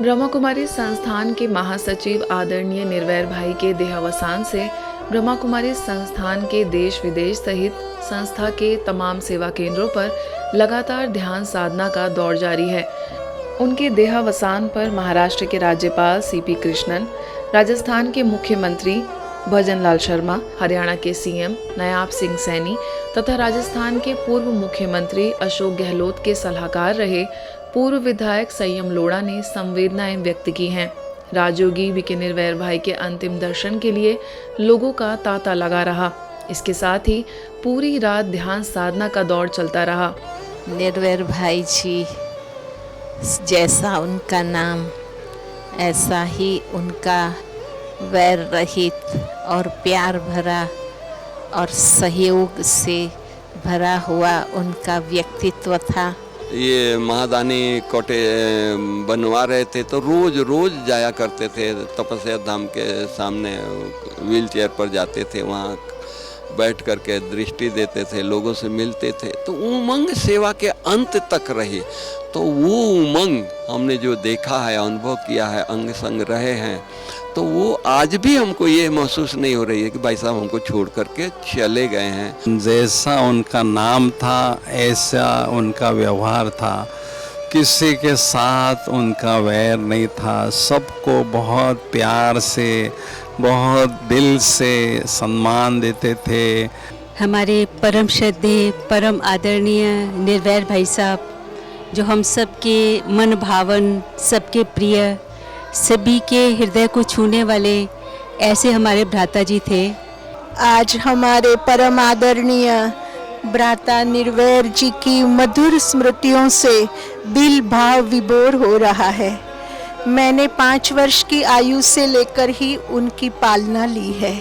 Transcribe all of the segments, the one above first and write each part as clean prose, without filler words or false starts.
ब्रह्मा कुमारी संस्थान के महासचिव आदरणीय निर्वैर भाई के देहावसान से ब्रह्मा कुमारी संस्थान के देश विदेश सहित संस्था के तमाम सेवा केंद्रों पर लगातार ध्यान साधना का दौर जारी है। उनके देहावसान पर महाराष्ट्र के राज्यपाल सीपी कृष्णन, राजस्थान के मुख्यमंत्री भजन लाल शर्मा, हरियाणा के सीएम नायाब सिंह सैनी तथा राजस्थान के पूर्व मुख्यमंत्री अशोक गहलोत के सलाहकार रहे पूर्व विधायक संयम लोढ़ा ने संवेदनाएं व्यक्त की हैं। राजयोगी बीके निर्वैर भाई के अंतिम दर्शन के लिए लोगों का तांता लगा रहा। इसके साथ ही पूरी रात ध्यान साधना का दौर चलता रहा। निर्वैर भाई जी, जैसा उनका नाम ऐसा ही उनका वैर रहित और प्यार भरा और सहयोग से भरा हुआ उनका व्यक्तित्व था। ये महादानी कोटे बनवा रहे थे तो रोज रोज जाया करते थे तपस्या धाम के सामने, व्हील चेयर पर जाते थे, वहाँ बैठ कर के दृष्टि देते थे, लोगों से मिलते थे। तो उमंग सेवा के अंत तक रही। तो वो उमंग हमने जो देखा है, अनुभव किया है, अंग संग रहे हैं, तो वो आज भी हमको ये महसूस नहीं हो रही है कि भाई साहब हमको छोड़ करके चले गए हैं। जैसा उनका नाम था ऐसा उनका व्यवहार था, किसी के साथ उनका वैर नहीं था, सबको बहुत प्यार से, बहुत दिल से सम्मान देते थे। हमारे परम श्रद्धेय, परम आदरणीय निर्वैर भाई साहब, जो हम सबके मन भावन, सबके प्रिय, सभी के हृदय को छूने वाले ऐसे हमारे भ्राता जी थे। आज हमारे परम आदरणीय भ्राता निर्वैर जी की मधुर स्मृतियों से दिल भाव विभोर हो रहा है। मैंने 5 वर्ष की आयु से लेकर ही उनकी पालना ली है।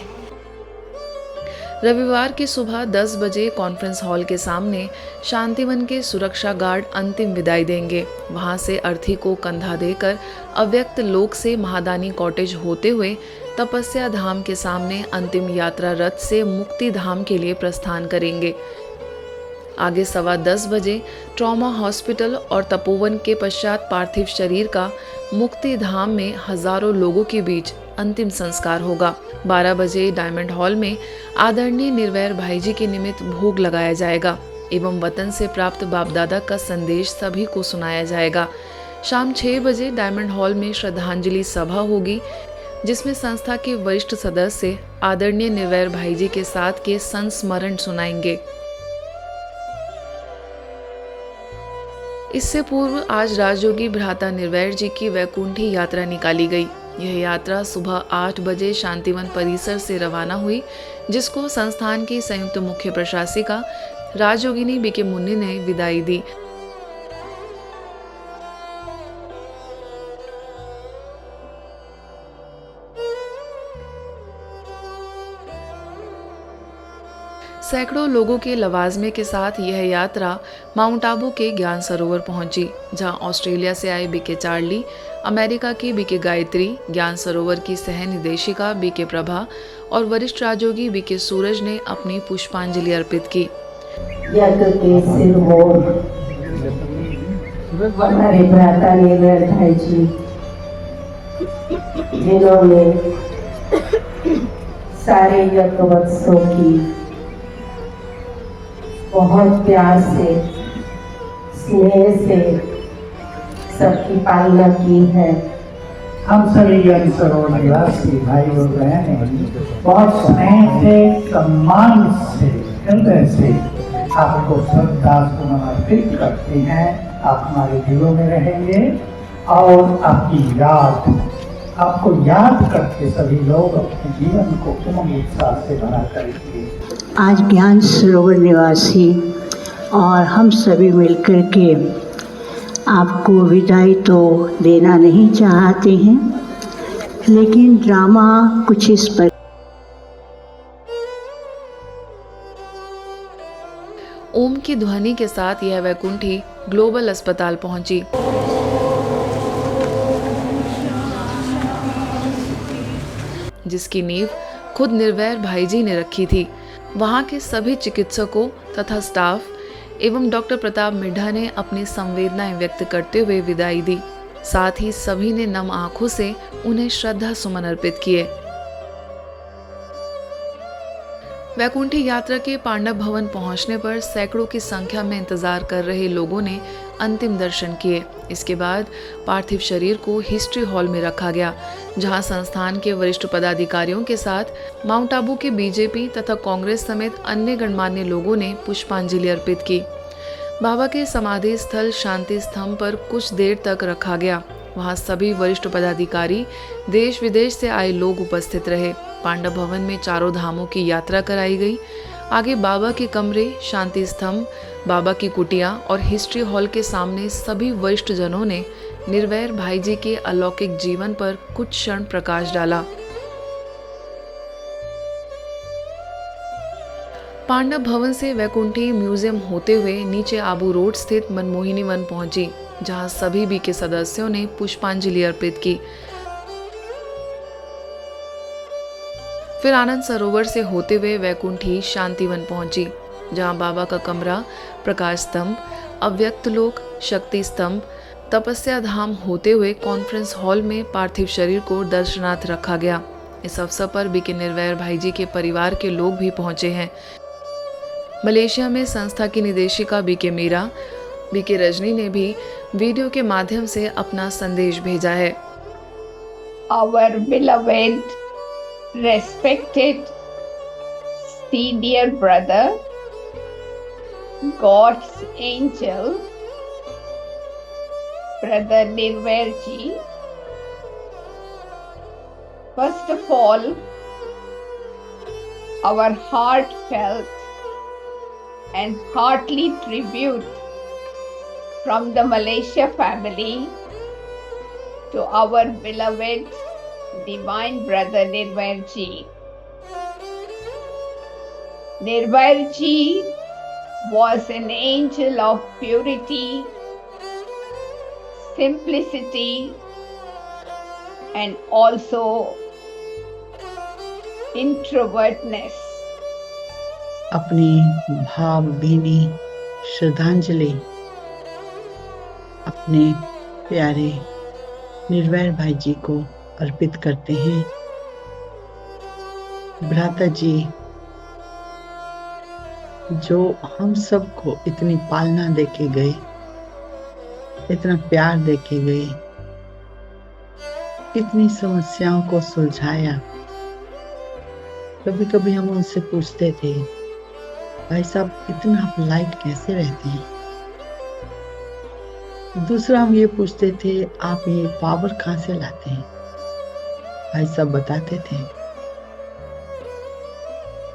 रविवार की सुबह 10 बजे कॉन्फ्रेंस हॉल के सामने शांतिवन के सुरक्षा गार्ड अंतिम विदाई देंगे। वहां से अर्थी को कंधा देकर अव्यक्त लोक से महादानी कॉटेज होते हुए तपस्या धाम के सामने अंतिम यात्रा रथ से मुक्ति धाम के लिए प्रस्थान करेंगे। आगे 10:15 बजे ट्रॉमा हॉस्पिटल और तपोवन के पश्चात पार्थिव शरीर का मुक्ति धाम में हजारों लोगों के बीच अंतिम संस्कार होगा। 12 बजे डायमंड हॉल में आदरणीय निर्वैर भाई जी के निमित्त भोग लगाया जाएगा एवं वतन से प्राप्त बाप दादा का संदेश सभी को सुनाया जाएगा। शाम 6 बजे डायमंड हॉल में श्रद्धांजलि सभा होगी, जिसमें संस्था के वरिष्ठ सदस्य आदरणीय निर्वैर भाई जी के साथ के संस्मरण सुनाएंगे। इससे पूर्व आज राजयोगी भ्राता निर्वैर जी की वैकुंठी यात्रा निकाली गई। यह यात्रा सुबह 8 बजे शांतिवन परिसर से रवाना हुई, जिसको संस्थान की संयुक्त मुख्य प्रशासिका राजयोगिनी बीके मुन्नी ने विदाई दी। सैकड़ों लोगों के लवाजमे के साथ यह यात्रा माउंट आबू के ज्ञान सरोवर पहुंची, जहां ऑस्ट्रेलिया से आए बीके चार्ली, अमेरिका की बीके गायत्री, ज्ञान सरोवर की सह निदेशिका बीके प्रभा और वरिष्ठ राजयोगी बीके सूरज ने अपनी पुष्पांजलि अर्पित की। हमारे भ्राता निर्वैर भाई जी, जिन्होंने सारे यज्ञवत्सों की बहुत प्यार से, स्नेह से सबकी पालना की है। हम सभी ज्ञान सरोवर निवासी भाई और बहनें बहुत स्नेह से, सम्मान से, हृदय से आपको श्रद्धा सुमन अर्पित करते हैं। आप हमारे दिलों में रहेंगे और आपको याद करके सभी लोग अपने जीवन को उमंग उत्साह से भरा करेंगे। आज ज्ञान सरोवर निवासी और हम सभी मिलकर के आपको विदाई तो देना नहीं चाहते हैं, लेकिन ड्रामा कुछ इस पर। ओम की ध्वनि के साथ यह वैकुंठी ग्लोबल अस्पताल पहुंची। जिसकी नींव खुद निर्वैर भाई जी ने रखी थी। वहां के सभी चिकित्सकों तथा स्टाफ एवं डॉक्टर प्रताप मिड्ढा ने अपनी संवेदनाएं व्यक्त करते हुए विदाई दी। साथ ही सभी ने नम आंखों से उन्हें श्रद्धा सुमन अर्पित किए। वैकुंठी यात्रा के पांडव भवन पहुंचने पर सैकड़ों की संख्या में इंतजार कर रहे लोगों ने अंतिम दर्शन किए। इसके बाद पार्थिव शरीर को हिस्ट्री हॉल में रखा गया, जहां संस्थान के वरिष्ठ पदाधिकारियों के साथ माउंट आबू के बीजेपी तथा कांग्रेस समेत अन्य गणमान्य लोगों ने पुष्पांजलि अर्पित की। बाबा के समाधि स्थल शांति स्तंभ पर कुछ देर तक रखा गया। वहां सभी वरिष्ठ पदाधिकारी, देश विदेश से आए लोग उपस्थित रहे। पांडव भवन में चारों धामों की यात्रा कराई गई। आगे बाबा के कमरे, शांति स्तंभ, बाबा की कुटिया और हिस्ट्री हॉल के सामने सभी वरिष्ठ जनों ने निर्वैर भाई जी के अलौकिक जीवन पर कुछ क्षण प्रकाश डाला। पांडव भवन से वैकुंठी म्यूजियम होते हुए नीचे आबू रोड स्थित मनमोहिनी वन पहुंची, जहां सभी बी के सदस्यों ने पुष्पांजलि अर्पित की। फिर आनंद सरोवर से होते हुए वैकुंठी शांतिवन पहुंची, जहां बाबा का कमरा, प्रकाश स्तंभ, अव्यक्त लोक, शक्ति स्तंभ, तपस्या धाम होते हुए कॉन्फ्रेंस हॉल में पार्थिव शरीर को दर्शनार्थ रखा गया। इस अवसर पर बीके निर्वैर भाई जी के परिवार के लोग भी पहुंचे हैं। मलेशिया में संस्था की निदेशिका बीके मीरा, बीके रजनी ने भी वीडियो के माध्यम से अपना संदेश भेजा है। Our beloved, respected senior brother, God's angel, Brother Nirvair ji, first of all, our heartfelt and heartily tribute from the Malaysia family to our beloved Divine Brother Nirvair ji. Nirvair ji was an angel of purity, simplicity, and also introvertness. अपनी भावभीनी श्रद्धांजलि अपने प्यारे निर्वैर भाई जी को अर्पित करते हैं। भ्राता जी जो हम सबको इतनी पालना देके गए, इतना प्यार देके गए, इतनी समस्याओं को सुलझाया। कभी कभी हम उनसे पूछते थे, भाई साहब इतना आप लाइट कैसे रहते हैं। दूसरा हम ये पूछते थे, आप ये पावर कहाँ से लाते हैं। भाई साहब बताते थे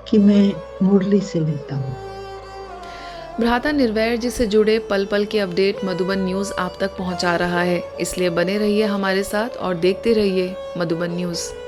कि मैं मुरली से लेता हूँ। भ्राता निर्वैर जी से जुड़े पल पल के अपडेट मधुबन न्यूज़ आप तक पहुँचा रहा है, इसलिए बने रहिए हमारे साथ और देखते रहिए मधुबन न्यूज़।